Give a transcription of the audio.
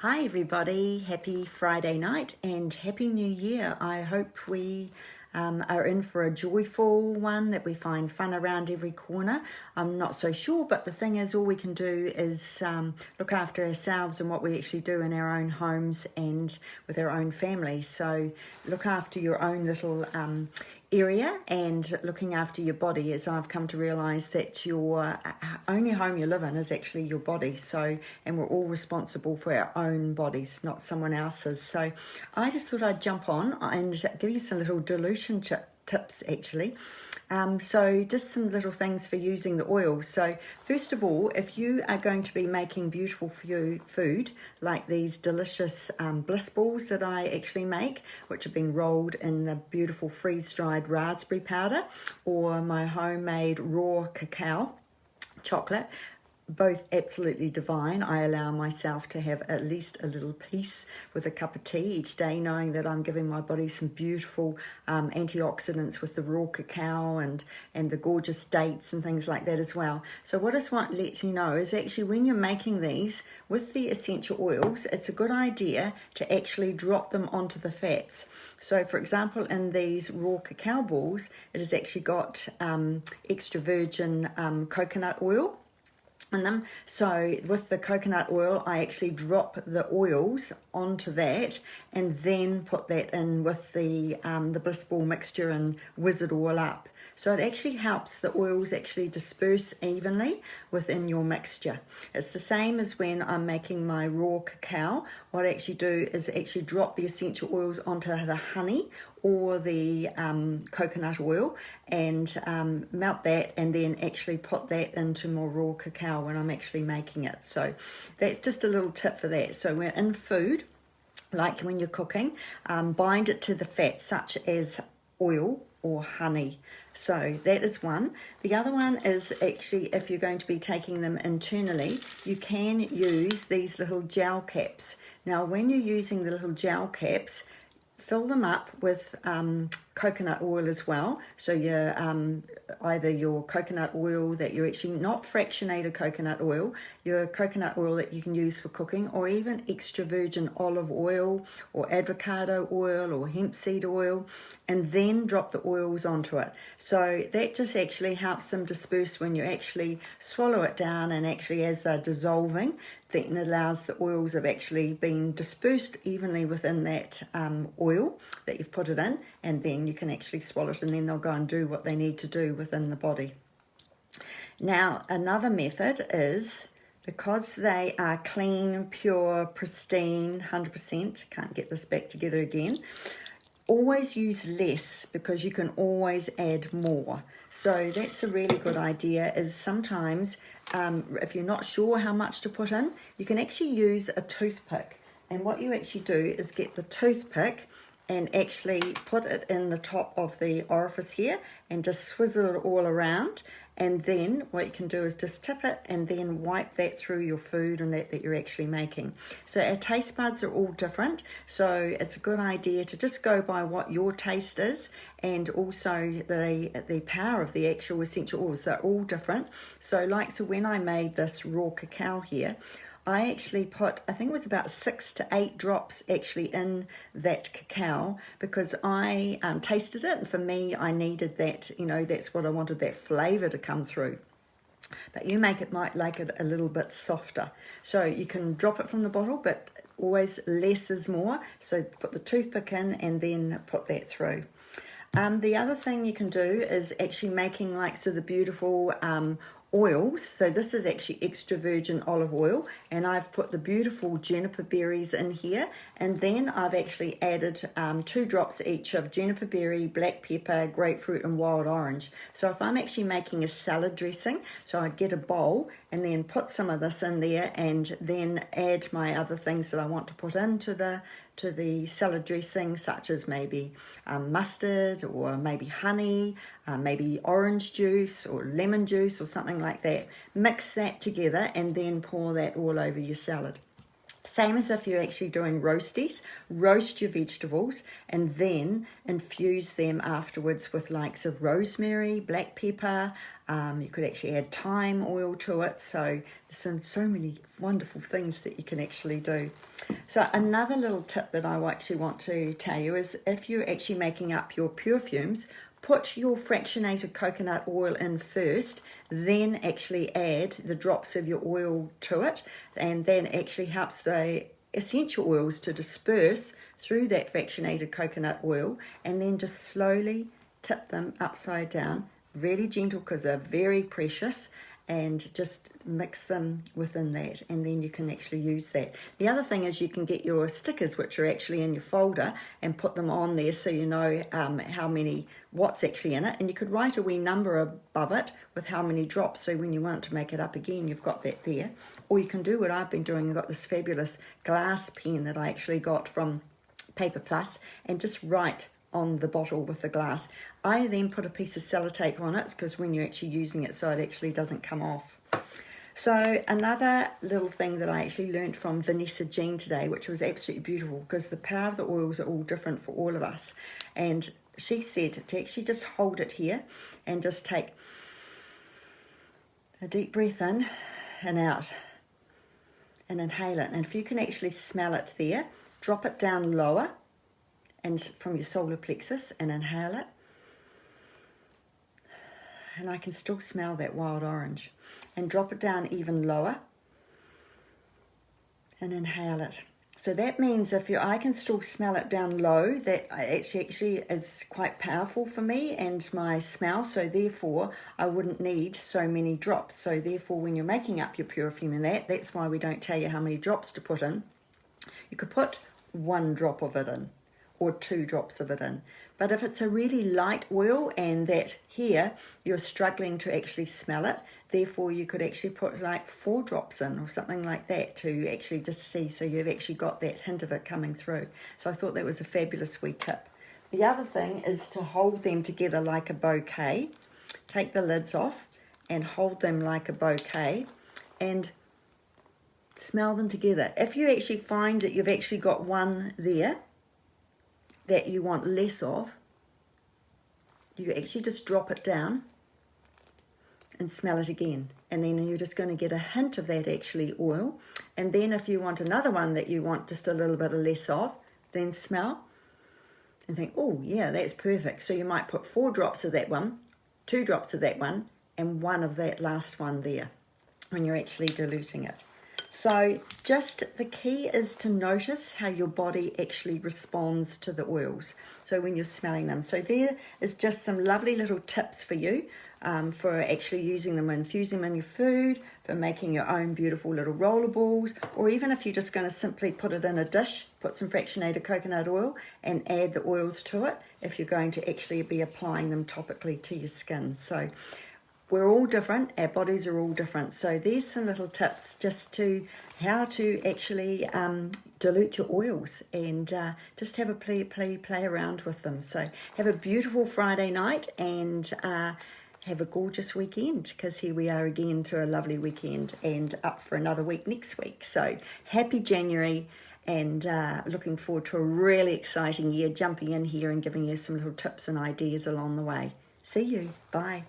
Hi everybody, happy Friday night and happy new year. I hope we are in for a joyful one, that we find fun around every corner. I'm not so sure, but the thing is, all we can do is look after ourselves and what we actually do in our own homes and with our own families. So look after your own little area and looking after your body, as I've come to realize that your only home you live in is actually your body. So, and we're all responsible for our own bodies, not someone else's. So I just thought I'd jump on and give you some little dilution tips actually. So just some little things for using the oil. So first of all, if you are going to be making beautiful food like these delicious bliss balls that I actually make, which have been rolled in the beautiful freeze-dried raspberry powder, or my homemade raw cacao chocolate, both absolutely divine. I allow myself to have at least a little piece with a cup of tea each day, knowing that I'm giving my body some beautiful antioxidants with the raw cacao and the gorgeous dates and things like that as well. So what I just want to let you know is actually when you're making these with the essential oils, it's a good idea to actually drop them onto the fats. So for example, in these raw cacao balls, it has actually got extra virgin coconut oil in them. So with the coconut oil, I actually drop the oils onto that and then put that in with the bliss ball mixture and whiz it all up. So it actually helps the oils actually disperse evenly within your mixture. It's the same as when I'm making my raw cacao. What I actually do is actually drop the essential oils onto the honey or the coconut oil and melt that, and then actually put that into more raw cacao when I'm actually making it. So that's just a little tip for that. So we're in food, like when you're cooking, bind it to the fat such as oil or honey. So that is one. The other one is actually, if you're going to be taking them internally, you can use these little gel caps. Now when you're using the little gel caps, fill them up with coconut oil as well. So you're either your coconut oil that you're actually not fractionated coconut oil, your coconut oil that you can use for cooking, or even extra virgin olive oil or avocado oil or hemp seed oil, and then drop the oils onto it. So that just actually helps them disperse when you actually swallow it down, and actually as they're dissolving, then it allows the oils have actually been dispersed evenly within that oil that you've put it in, and then you can actually swallow it, and then they'll go and do what they need to do within the body. Now, another method is, because they are clean, pure, pristine, 100%, can't get this back together again, always use less, because you can always add more. So that's a really good idea, is sometimes if you're not sure how much to put in, you can actually use a toothpick. And what you actually do is get the toothpick and actually put it in the top of the orifice here and just swizzle it all around. And then what you can do is just tip it and then wipe that through your food and that you're actually making. So our taste buds are all different. So it's a good idea to just go by what your taste is, and also the power of the actual essential oils. They're all different. So when I made this raw cacao here, I actually put, I think it was about 6 to 8 drops actually in that cacao, because I tasted it, and for me, I needed that, that's what I wanted, that flavor to come through. But you might like it a little bit softer. So you can drop it from the bottle, but always less is more. So put the toothpick in and then put that through. The other thing you can do is actually making the beautiful oils. So this is actually extra virgin olive oil, and I've put the beautiful juniper berries in here, and then I've actually added 2 drops each of juniper berry, black pepper, grapefruit and wild orange. So if I'm actually making a salad dressing, so I'd get a bowl and then put some of this in there, and then add my other things that I want to put into the salad dressing, such as maybe mustard, or maybe honey, maybe orange juice or lemon juice or something like that. Mix that together and then pour that all over your salad. Same as if you're actually doing roasties. Roast your vegetables and then infuse them afterwards with likes of rosemary, black pepper. You could actually add thyme oil to it. So there's so many wonderful things that you can actually do. So another little tip that I actually want to tell you is if you're actually making up your perfumes, put your fractionated coconut oil in first, then actually add the drops of your oil to it, and then actually helps the essential oils to disperse through that fractionated coconut oil, and then just slowly tip them upside down, really gentle because they're very precious, and just mix them within that, and then you can actually use that. The other thing is you can get your stickers, which are actually in your folder, and put them on there so you know what's actually in it, and you could write a wee number above it with how many drops, so when you want to make it up again, you've got that there. Or you can do what I've been doing. I've got this fabulous glass pen that I actually got from Paper Plus, and just write on the bottle with the glass. I then put a piece of sellotape on it because when you're actually using it, so it actually doesn't come off. So another little thing that I actually learned from Vanessa Jean today, which was absolutely beautiful, because the power of the oils are all different for all of us. And she said to actually just hold it here and just take a deep breath in and out and inhale it. And if you can actually smell it there, drop it down lower and from your solar plexus and inhale it. And I can still smell that wild orange. And drop it down even lower and inhale it. So that means I can still smell it down low, that actually is quite powerful for me and my smell, so therefore I wouldn't need so many drops. So therefore when you're making up your perfume and that's why we don't tell you how many drops to put in. You could put 1 drop of it in, or 2 drops of it in. But if it's a really light oil and that here you're struggling to actually smell it, therefore you could actually put like 4 drops in or something like that to actually just see, so you've actually got that hint of it coming through. So I thought that was a fabulous wee tip. The other thing is to hold them together like a bouquet. Take the lids off and hold them like a bouquet and smell them together. If you actually find that you've actually got one there that you want less of, you actually just drop it down and smell it again, and then you're just going to get a hint of that actually oil. And then if you want another one that you want just a little bit of less of, then smell and think, oh yeah, that's perfect. So you might put 4 drops of that one, 2 drops of that one, and 1 of that last one there when you're actually diluting it. So just the key is to notice how your body actually responds to the oils, so when you're smelling them. So there is just some lovely little tips for you for actually using them, infusing them in your food, for making your own beautiful little roller balls, or even if you're just going to simply put it in a dish, put some fractionated coconut oil and add the oils to it if you're going to actually be applying them topically to your skin. So we're all different, our bodies are all different. So there's some little tips just to how to actually dilute your oils and just have a play around with them. So have a beautiful Friday night and have a gorgeous weekend, because here we are again to a lovely weekend and up for another week next week. So happy January, and looking forward to a really exciting year, jumping in here and giving you some little tips and ideas along the way. See you. Bye.